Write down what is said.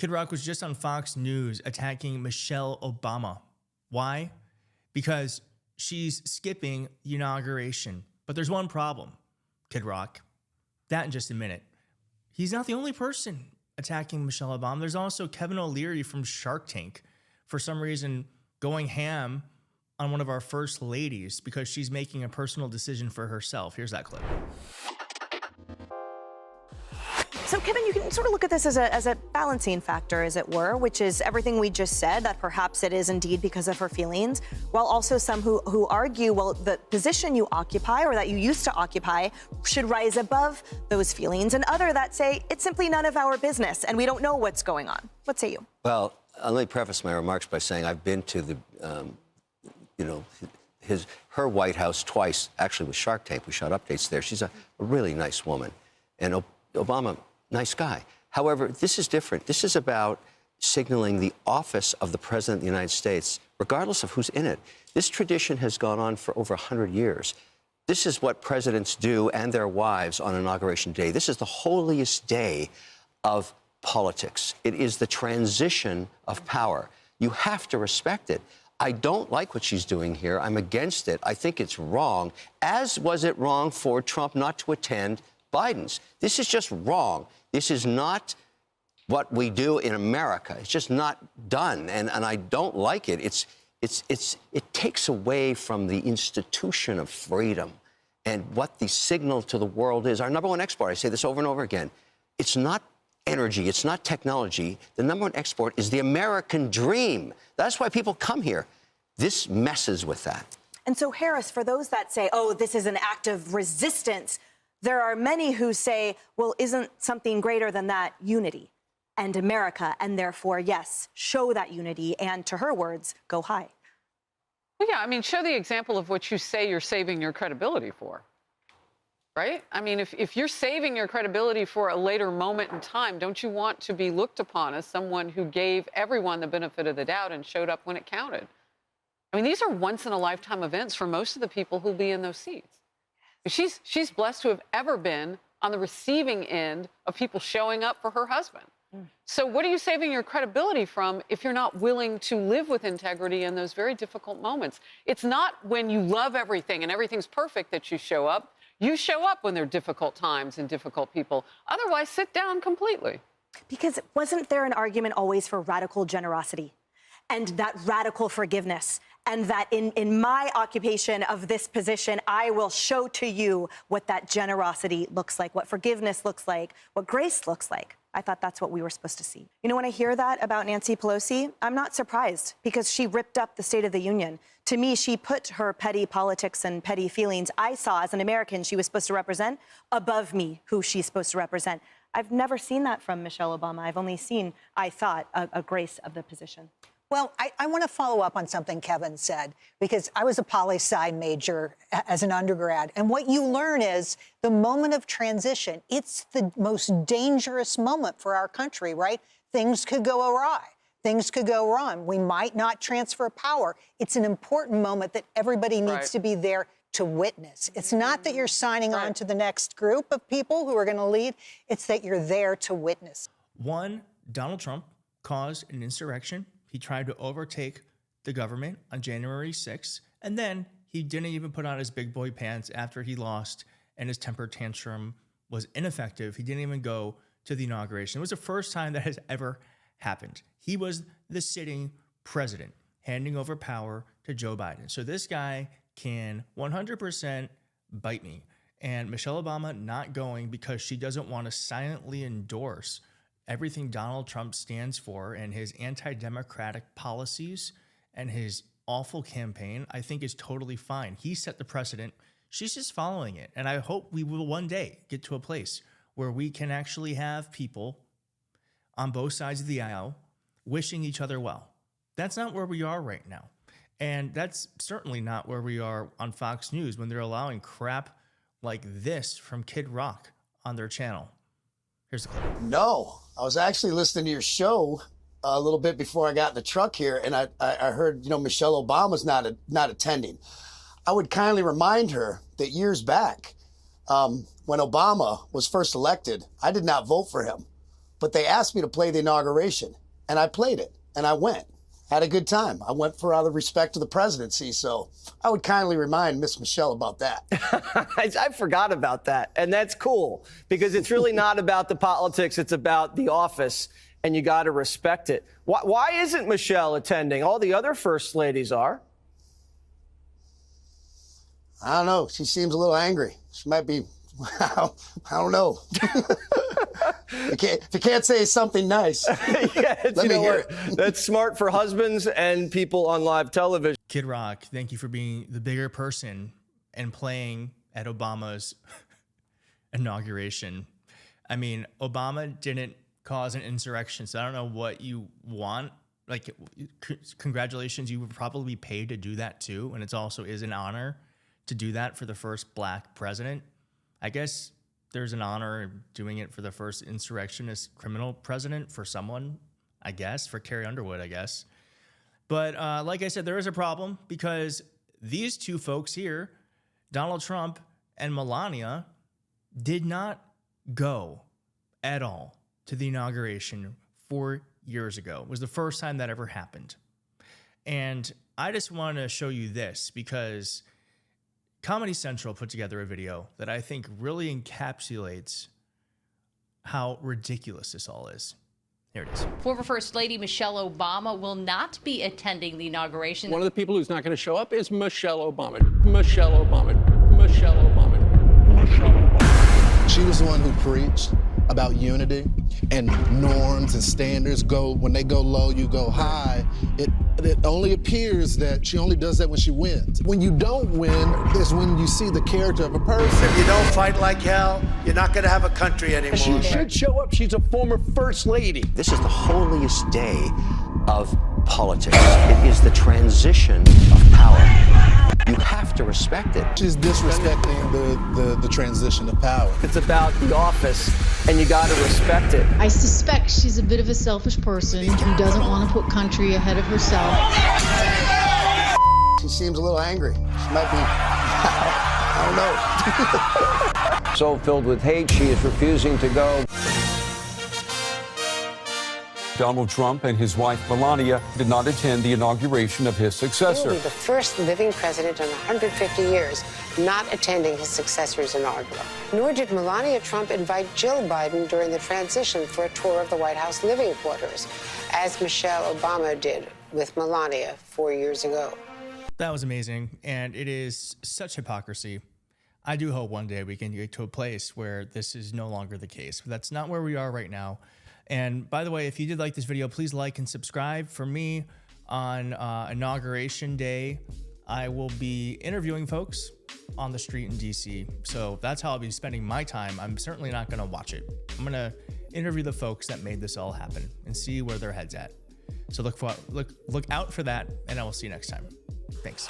Kid Rock was just on Fox News attacking Michelle Obama. Why? Because she's skipping the inauguration. But there's one problem, Kid Rock. That in just a minute. He's not the only person attacking Michelle Obama. There's also Kevin O'Leary from Shark Tank, for some reason going ham on one of our first ladies because she's making a personal decision for herself. Here's that clip. So, Kevin, you can sort of look at this as a balancing factor, as it were, which is everything we just said, that perhaps it is indeed because of her feelings, while also some who argue, well, the position you occupy or that you used to occupy should rise above those feelings, and other that say it's simply none of our business and we don't know what's going on. What say you? Well, let me preface my remarks by saying I've been to the, her White House twice, actually with Shark Tank. We shot updates there. She's a really nice woman. And Obama, nice guy. However, this is different. This is about signaling the office of the President of the United States, regardless of who's in it. This tradition has gone on for over 100 years. This is what presidents do and their wives on Inauguration Day. This is the holiest day of politics. It is the transition of power. You have to respect it. I don't like what she's doing here. I'm against it. I think it's wrong, as was it wrong for Trump not to attend Biden's. This is just wrong. This is not what we do in America. It's just not done, and I don't like it. It takes away from the institution of freedom and what the signal to the world is. Our number one export, I say this over and over again, it's not energy, it's not technology. The number one export is the American dream. That's why people come here. This messes with that. And so, Harris, for those that say, oh, this is an act of resistance, there are many who say, well, isn't something greater than that unity and America? And therefore, yes, show that unity and, to her words, go high. Well, yeah, I mean, show the example of what you say you're saving your credibility for, right? I mean, if you're saving your credibility for a later moment in time, don't you want to be looked upon as someone who gave everyone the benefit of the doubt and showed up when it counted? I mean, these are once-in-a-lifetime events for most of the people who'll be in those seats. She's blessed to have ever been on the receiving end of people showing up for her husband. So what are you saving your credibility from if you're not willing to live with integrity in those very difficult moments? It's not when you love everything and everything's perfect that you show up. You show up when there are difficult times and difficult people. Otherwise, sit down completely. Because wasn't there an argument always for radical generosity and that radical forgiveness? And that in my occupation of this position, I will show to you what that generosity looks like, what forgiveness looks like, what grace looks like. I thought that's what we were supposed to see. You know, when I hear that about Nancy Pelosi, I'm not surprised because she ripped up the State of the Union. To me, she put her petty politics and petty feelings I saw as an American she was supposed to represent above me, who she's supposed to represent. I've never seen that from Michelle Obama. I've only seen, I thought, a grace of the position. Well, I want to follow up on something Kevin said, because I was a poli-sci major as an undergrad. And what you learn is the moment of transition, it's the most dangerous moment for our country, right? Things could go awry. Things could go wrong. We might not transfer power. It's an important moment that everybody needs to be there to witness. It's not that you're signing on to the next group of people who are going to lead. It's that you're there to witness. One, Donald Trump caused an insurrection. He tried to overtake the government on January 6th, and then he didn't even put on his big boy pants after he lost and his temper tantrum was ineffective. He didn't even go to the inauguration. It was the first time that has ever happened. He was the sitting president, handing over power to Joe Biden. So this guy can 100% bite me. And Michelle Obama not going because she doesn't want to silently endorse everything Donald Trump stands for and his anti-democratic policies and his awful campaign, I think is totally fine. He set the precedent. She's just following it. And I hope we will one day get to a place where we can actually have people on both sides of the aisle wishing each other well. That's not where we are right now. And that's certainly not where we are on Fox News when they're allowing crap like this from Kid Rock on their channel. Here's the clip. No, I was actually listening to your show a little bit before I got in the truck here, and I heard, Michelle Obama's not attending. I would kindly remind her that years back, when Obama was first elected, I did not vote for him. but they asked me to play the inauguration, and I played it, and I went. Had a good time. I went for out of respect to the presidency, so I would kindly remind Miss Michelle about that. I forgot about that, and that's cool because it's really not about the politics. It's about the office, and you got to respect it. Why isn't Michelle attending? All the other first ladies are. I don't know. She seems a little angry. She might be, I don't know. If you can't say something nice, Yeah, let me hear it. That's smart for husbands and people on live television. Kid Rock, thank you for being the bigger person and playing at Obama's inauguration. I mean, Obama didn't cause an insurrection, so I don't know what you want. Like, congratulations, you would probably be paid to do that too, and it also is an honor to do that for the first black president. I guess there's an honor in doing it for the first insurrectionist criminal president for someone, I guess, for Carrie Underwood, I guess. But like I said, there is a problem because these two folks here, Donald Trump and Melania, did not go at all to the inauguration 4 years ago. It was the first time that ever happened. And I just want to show you this because Comedy Central put together a video that I think really encapsulates how ridiculous this all is. Here it is. Former First Lady Michelle Obama will not be attending the inauguration. One of the people who's not going to show up is Michelle Obama. Michelle Obama. Michelle Obama. Michelle Obama. She was the one who preached about unity and norms and standards. When they go low, you go high. It only appears that she only does that when she wins. When you don't win, is when you see the character of a person. If you don't fight like hell, you're not going to have a country anymore. She should show up. She's a former first lady. This is the holiest day of politics. It is the transition of power. You have to respect it. She's disrespecting the transition of power. It's about the office, and you got to respect it. I suspect she's a bit of a selfish person who doesn't want to put country ahead of herself. She seems a little angry. She might be, I don't know. So filled with hate, she is refusing to go. Donald Trump and his wife Melania did not attend the inauguration of his successor. He will be the first living president in 150 years not attending his successor's inaugural. Nor did Melania Trump invite Jill Biden during the transition for a tour of the White House living quarters, as Michelle Obama did with Melania 4 years ago. That was amazing, and it is such hypocrisy. I do hope one day we can get to a place where this is no longer the case, but that's not where we are right now. And by the way, if you did like this video, please like and subscribe. For me, on Inauguration Day, I will be interviewing folks on the street in DC. So that's how I'll be spending my time. I'm certainly not going to watch it. I'm going to interview the folks that made this all happen and see where their head's at. So look out for that, and I will see you next time. Thanks.